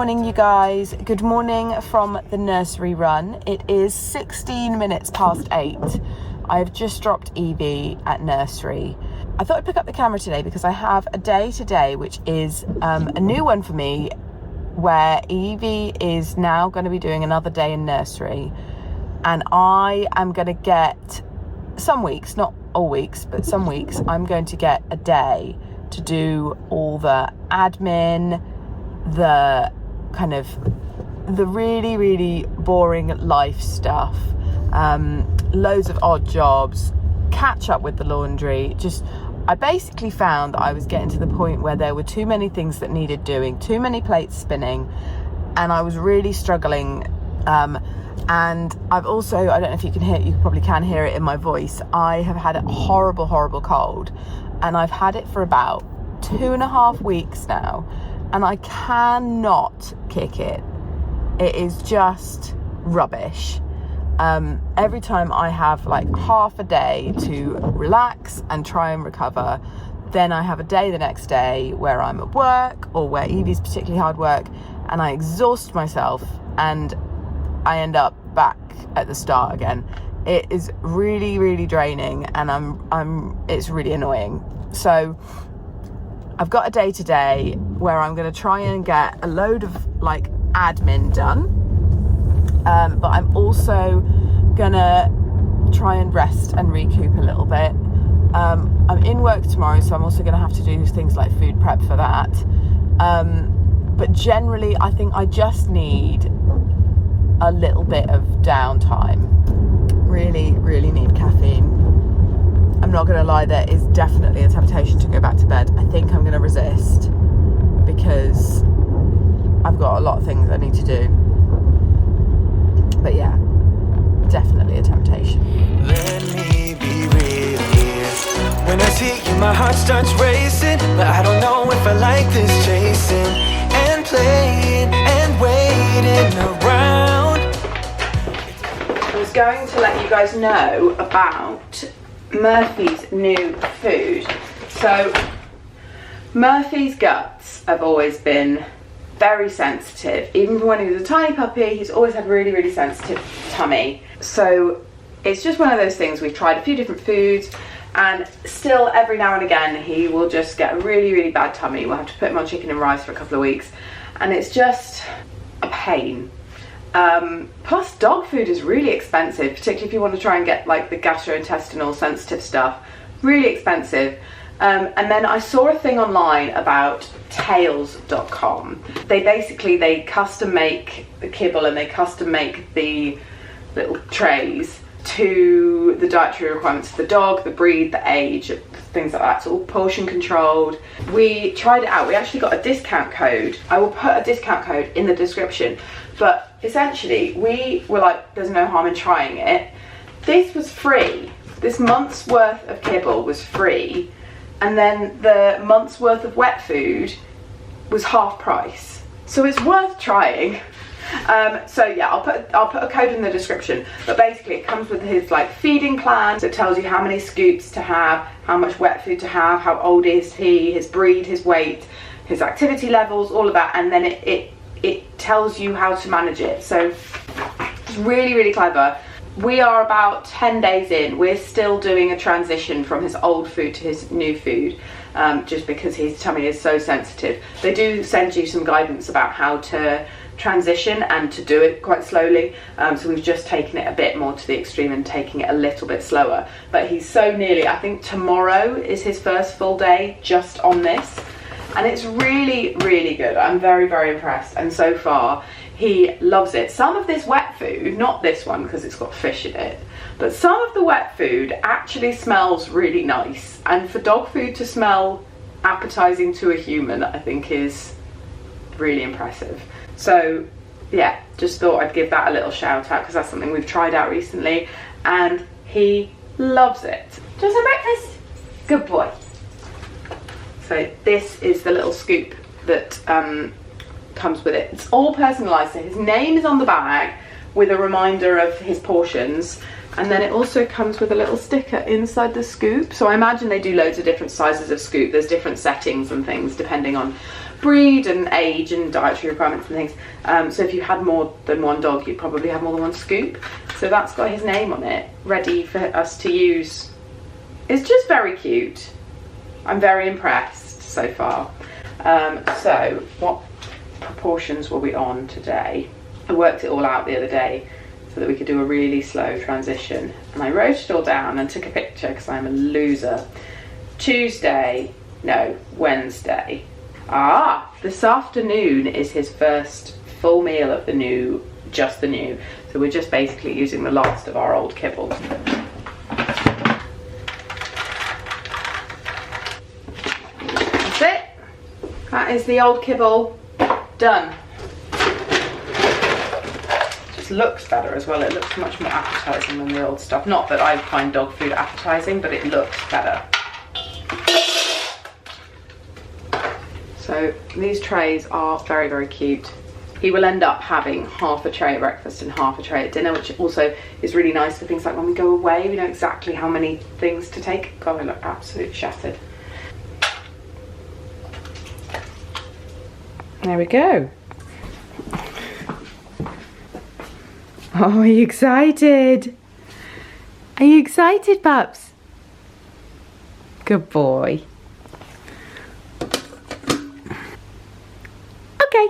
morning, you guys. Good morning from the nursery run. It is 16 minutes past 8. I've just dropped Evie at nursery. I thought I'd pick up the camera today because I have a day today which is a new one for me, where Evie is now going to be doing another day in nursery, and I am going to get some weeks, not all weeks, but some weeks, I'm going to get a day to do all the admin, the kind of the really, really boring life stuff, loads of odd jobs, catch up with the laundry. I basically found that I was getting to the point where there were too many things that needed doing, too many plates spinning, and I was really struggling. And I've also, I don't know if you can hear, you probably can hear it in my voice, I have had a horrible, horrible cold, and I've had it for about 2.5 weeks now, and I cannot kick it. It is just rubbish. Every time I have like half a day to relax and try and recover, then I have a day the next day where I'm at work, or where Evie's particularly hard work, and I exhaust myself and I end up back at the start again. It is really, really draining, and it's really annoying. So I've got a day today where I'm going to try and get a load of like admin done, but I'm also gonna try and rest and recoup a little bit. I'm in work tomorrow, so I'm also going to have to do things like food prep for that, but generally I think I just need a little bit of downtime. Really, really need caffeine. I'm not going to lie, there is definitely a temptation to go back to bed. I think I'm going to resist because I've got a lot of things I need to do. But yeah, definitely a temptation. Let me be real here. When I see you, my heart starts racing, but I don't know if I like this chasing and playing and waiting around. I was going to let you guys know about Murphy's new food. So Murphy's guts have always been very sensitive. Even when he was a tiny puppy, he's always had really, really sensitive tummy. So it's just one of those things. We've tried a few different foods, and still every now and again he will just get a really, really bad tummy. We'll have to put him on chicken and rice for a couple of weeks, and it's just a pain. Plus dog food is really expensive, particularly if you want to try and get like the gastrointestinal sensitive stuff. Really expensive. And then I saw a thing online about tails.com. They custom make the kibble, and they custom make the little trays to the dietary requirements of the dog, the breed, the age, things like that. It's all portion controlled. We tried it out. We actually got a discount code. I will put a discount code in the description. But essentially, we were like, there's no harm in trying it. This was free. This month's worth of kibble was free. And then the month's worth of wet food was half price. So it's worth trying. So yeah, I'll put a code in the description. But basically it comes with his like feeding plan. So it tells you how many scoops to have, how much wet food to have, how old is he, his breed, his weight, his activity levels, all of that. And then it tells you how to manage it. So it's really, really clever. We are about 10 days in. We're still doing a transition from his old food to his new food, just because his tummy is so sensitive. They do send you some guidance about how to transition and to do it quite slowly. So we've just taken it a bit more to the extreme and taking it a little bit slower. But he's so nearly, I think tomorrow is his first full day just on this. And it's really, really good. I'm very, very impressed. And so far, he loves it. Some of this wet food, not this one because it's got fish in it, but some of the wet food actually smells really nice. And for dog food to smell appetizing to a human, I think is really impressive. So yeah, just thought I'd give that a little shout out because that's something we've tried out recently and he loves it. Do you want some breakfast? Good boy. So this is the little scoop that comes with it. It's all personalised, so his name is on the bag with a reminder of his portions, and then it also comes with a little sticker inside the scoop. So I imagine they do loads of different sizes of scoop. There's different settings and things depending on breed and age and dietary requirements and things. So if you had more than one dog, you'd probably have more than one scoop. So that's got his name on it, ready for us to use. It's just very cute. I'm very impressed so far. So what proportions were we on today? I worked it all out the other day so that we could do a really slow transition, and I wrote it all down and took a picture because I'm a loser. Wednesday. This afternoon is his first full meal of the new, just the new. So we're just basically using the last of our old kibble. That's it. That is the old kibble done. Just looks better as well. It looks much more appetizing than the old stuff. Not that I find dog food appetizing, but it looks better. So these trays are very, very cute. He will end up having half a tray at breakfast and half a tray at dinner, which also is really nice for things like when we go away, we know exactly how many things to take. God, I look absolutely shattered. There we go. Oh, are you excited? Are you excited, pups? Good boy. Okay.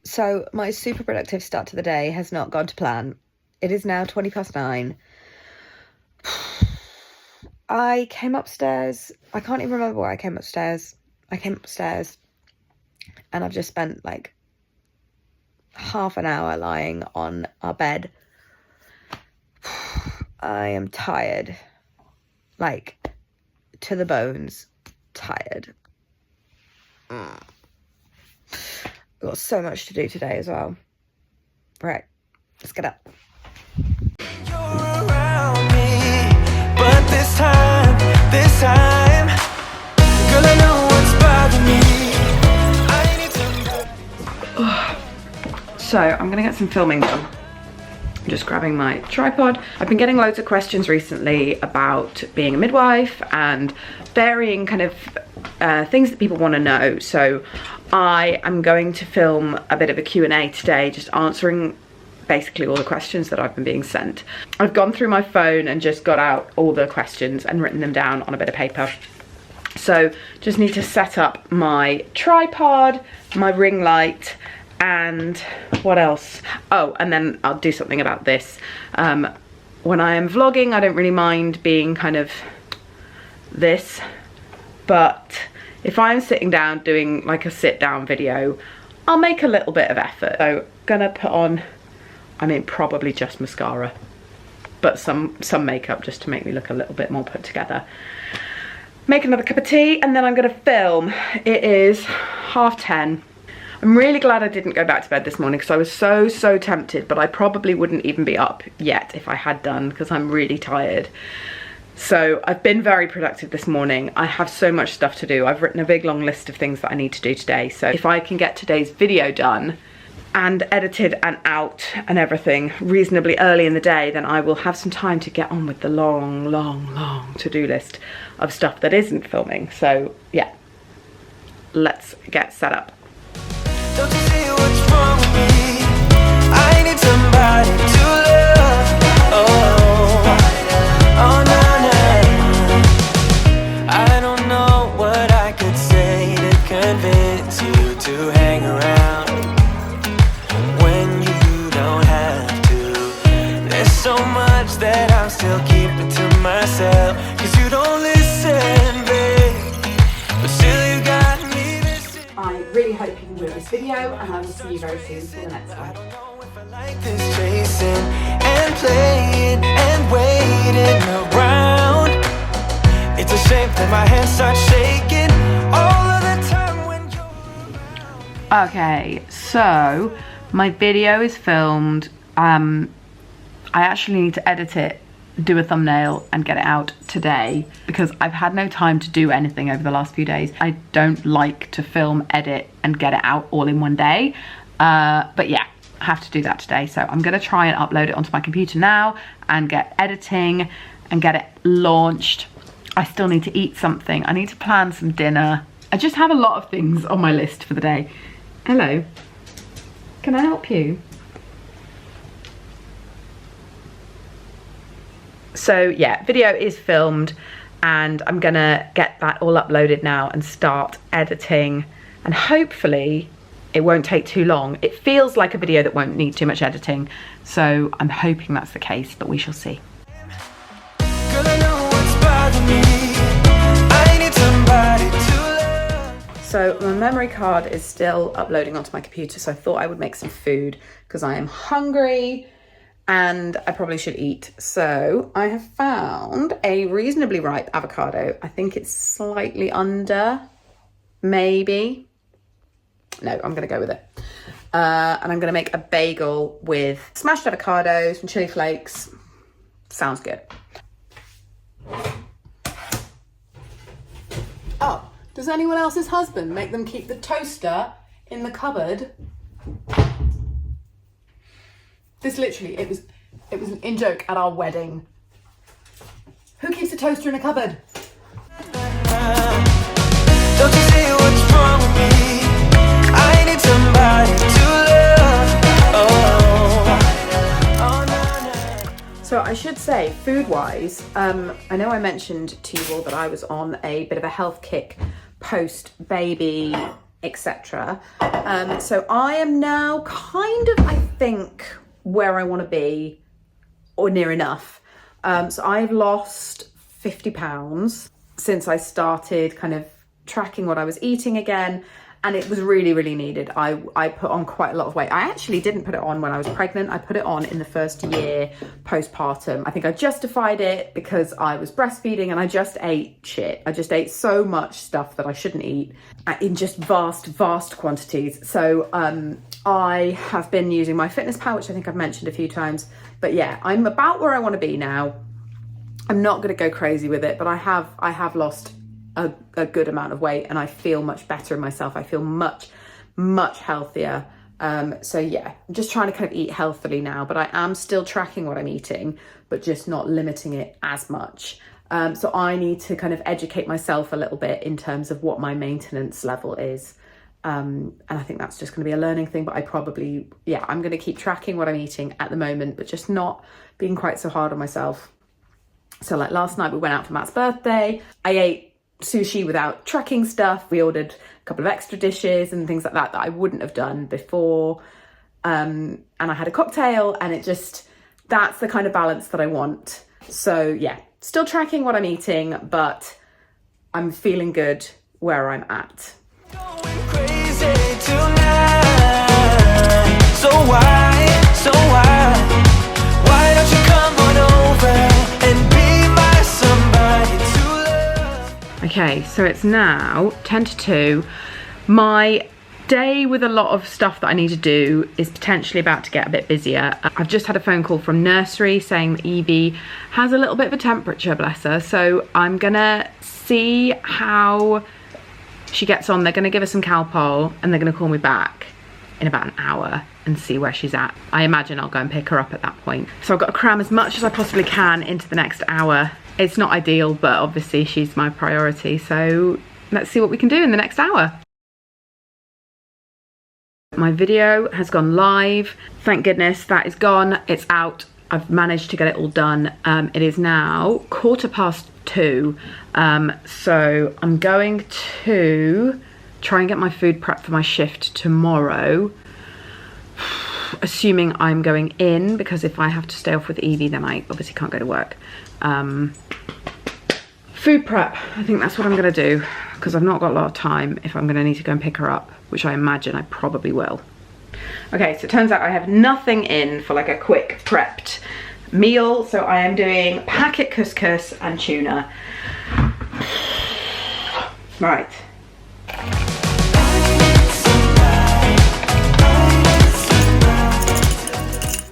So my super productive start to the day has not gone to plan. It is now 9:20. I came upstairs. I can't even remember where I came upstairs. I came upstairs and I've just spent like half an hour lying on our bed. I am tired, like to the bones tired. I've got so much to do today as well. Right, let's get up. You're around me, but this time, girl, I know what's bothering me. I need to... So I'm gonna get some filming done. I'm just grabbing my tripod. I've been getting loads of questions recently about being a midwife and varying kind of things that people want to know. So I am going to film a bit of a Q&A today, just answering basically all the questions that I've been being sent. I've gone through my phone and just got out all the questions and written them down on a bit of paper. So just need to set up my tripod, my ring light, and what else? Oh, and then I'll do something about this. When I am vlogging, I don't really mind being kind of this, but if I'm sitting down doing like a sit down video, I'll make a little bit of effort. So gonna put on, I mean, probably just mascara, but some makeup just to make me look a little bit more put together. Make another cup of tea, and then I'm gonna film. It is 10:30. I'm really glad I didn't go back to bed this morning because I was so tempted, but I probably wouldn't even be up yet if I had done, because I'm really tired. So I've been very productive this morning. I have so much stuff to do. I've written a big long list of things that I need to do today. So if I can get today's video done and edited and out and everything reasonably early in the day, then I will have some time to get on with the long to-do list of stuff that isn't filming. So yeah, let's get set up. Don't you see what's wrong with me? I need somebody to love. Oh, no. I don't know what I could say to convince you to hang around when you don't have to. There's so much that I'm still keeping to myself, 'cause you don't listen, babe, but still you got me listening. I really hope you enjoyed this video, and I will see you very soon for the next one. Like this, chasing and playing and waiting around. It's a shame that my hands start shaking all of the time when you're... Okay, so my video is filmed. I actually need to edit it, do a thumbnail and get it out today because I've had no time to do anything over the last few days. I don't like to film, edit and get it out all in one day. But yeah, I have to do that today. So I'm gonna try and upload it onto my computer now and get editing and get it launched. I still need to eat something. I need to plan some dinner. I just have a lot of things on my list for the day. Hello, can I help you? So yeah, video is filmed and I'm gonna get that all uploaded now and start editing, and hopefully it won't take too long. It feels like a video that won't need too much editing, so I'm hoping that's the case, but we shall see. Girl, I know what's bothering me. I need somebody to love. So my memory card is still uploading onto my computer, so I thought I would make some food because I am hungry and I probably should eat. So I have found a reasonably ripe avocado. I think it's slightly under, maybe. No, I'm gonna go with it. And I'm gonna make a bagel with smashed avocados and chili flakes. Sounds good. Oh, does anyone else's husband make them keep the toaster in the cupboard? This literally, it was an in-joke at our wedding. Who keeps a toaster in a cupboard? Don't you see what's wrong with me? I need somebody to love. Oh, no, no. So I should say, food-wise, I know I mentioned to you all that I was on a bit of a health kick post-baby, etc. So I am now kind of, I think, where I want to be, or near enough. So I've lost 50 pounds since I started kind of tracking what I was eating again, and it was really, really needed. I put on quite a lot of weight. I actually didn't put it on when I was pregnant. I put it on in the first year postpartum. I think I justified it because I was breastfeeding and I just ate shit. I just ate so much stuff that I shouldn't eat in just vast quantities. So I have been using my fitness pal, which I think I've mentioned a few times, but yeah, I'm about where I want to be now. I'm not going to go crazy with it, but I have lost a good amount of weight and I feel much better in myself. I feel much healthier. So yeah, I'm just trying to kind of eat healthily now, but I am still tracking what I'm eating, but just not limiting it as much. So I need to kind of educate myself a little bit in terms of what my maintenance level is. And I think that's just going to be a learning thing, but I'm going to keep tracking what I'm eating at the moment, but just not being quite so hard on myself. So like last night we went out for Matt's birthday. I ate sushi without tracking stuff. We ordered a couple of extra dishes and things like that I wouldn't have done before. And I had a cocktail, and that's the kind of balance that I want. So yeah, still tracking what I'm eating, but I'm feeling good where I'm at. Going crazy tonight. So why don't you come on over and be my somebody to love? Okay, so it's now 10 to 2. My day with a lot of stuff that I need to do is potentially about to get a bit busier. I've just had a phone call from Nursery saying that Evie has a little bit of a temperature, bless her. So I'm gonna see how she gets on. They're gonna give her some Calpol and they're gonna call me back in about an hour and see where she's at. I imagine I'll go and pick her up at that point. So I've got to cram as much as I possibly can into the next hour. It's not ideal, but obviously she's my priority. So let's see what we can do in the next hour. My video has gone live. Thank goodness that is gone. It's out. I've managed to get it all done. It is now 2:15. So I'm going to try and get my food prep for my shift tomorrow. Assuming I'm going in, because if I have to stay off with Evie, then I obviously can't go to work. Food prep, I think that's what I'm gonna do, because I've not got a lot of time if I'm gonna need to go and pick her up, which I imagine I probably will. Okay, so it turns out I have nothing in for like a quick prepped meal, so I am doing packet couscous and tuna. Right.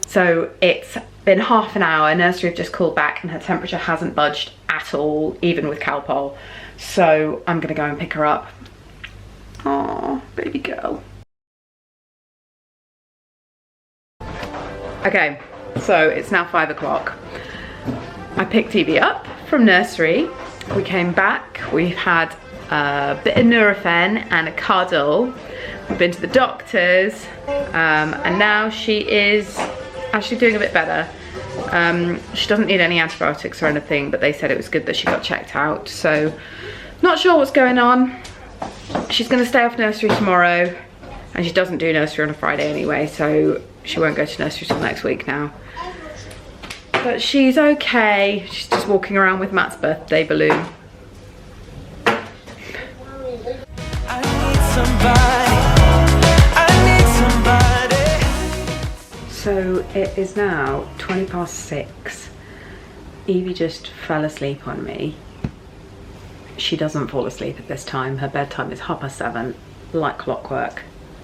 So it's been half an hour. Nursery have just called back and her temperature hasn't budged at all, even with Calpol. So I'm gonna go and pick her up. Oh, baby girl. Okay, so it's now 5 o'clock. I picked Evie up from nursery. We came back, we've had a bit of Nurofen and a cuddle. We've been to the doctors, and now she is actually doing a bit better. She doesn't need any antibiotics or anything, but they said it was good that she got checked out. So, not sure what's going on. She's gonna stay off nursery tomorrow, and she doesn't do nursery on a Friday anyway, so she won't go to nursery till next week now. But she's okay. She's just walking around with Matt's birthday balloon. So it is now 20 past 6. Evie just fell asleep on me. She doesn't fall asleep at this time. Her bedtime is 7:30, like clockwork.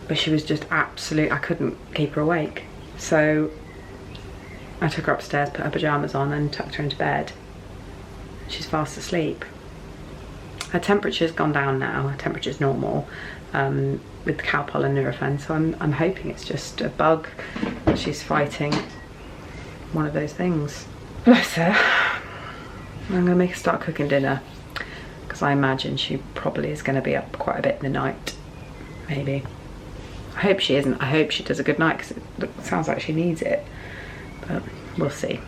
But she was just absolute, I couldn't keep her awake. So I took her upstairs, put her pyjamas on and tucked her into bed. She's fast asleep. Her temperature's gone down now. Her temperature's normal with the cow pollen Nurofen, so I'm hoping it's just a bug. She's fighting one of those things. Bless her. I'm gonna make her start cooking dinner because I imagine she probably is gonna be up quite a bit in the night. Maybe. I hope she isn't. I hope she does a good night because it sounds like she needs it. But we'll see.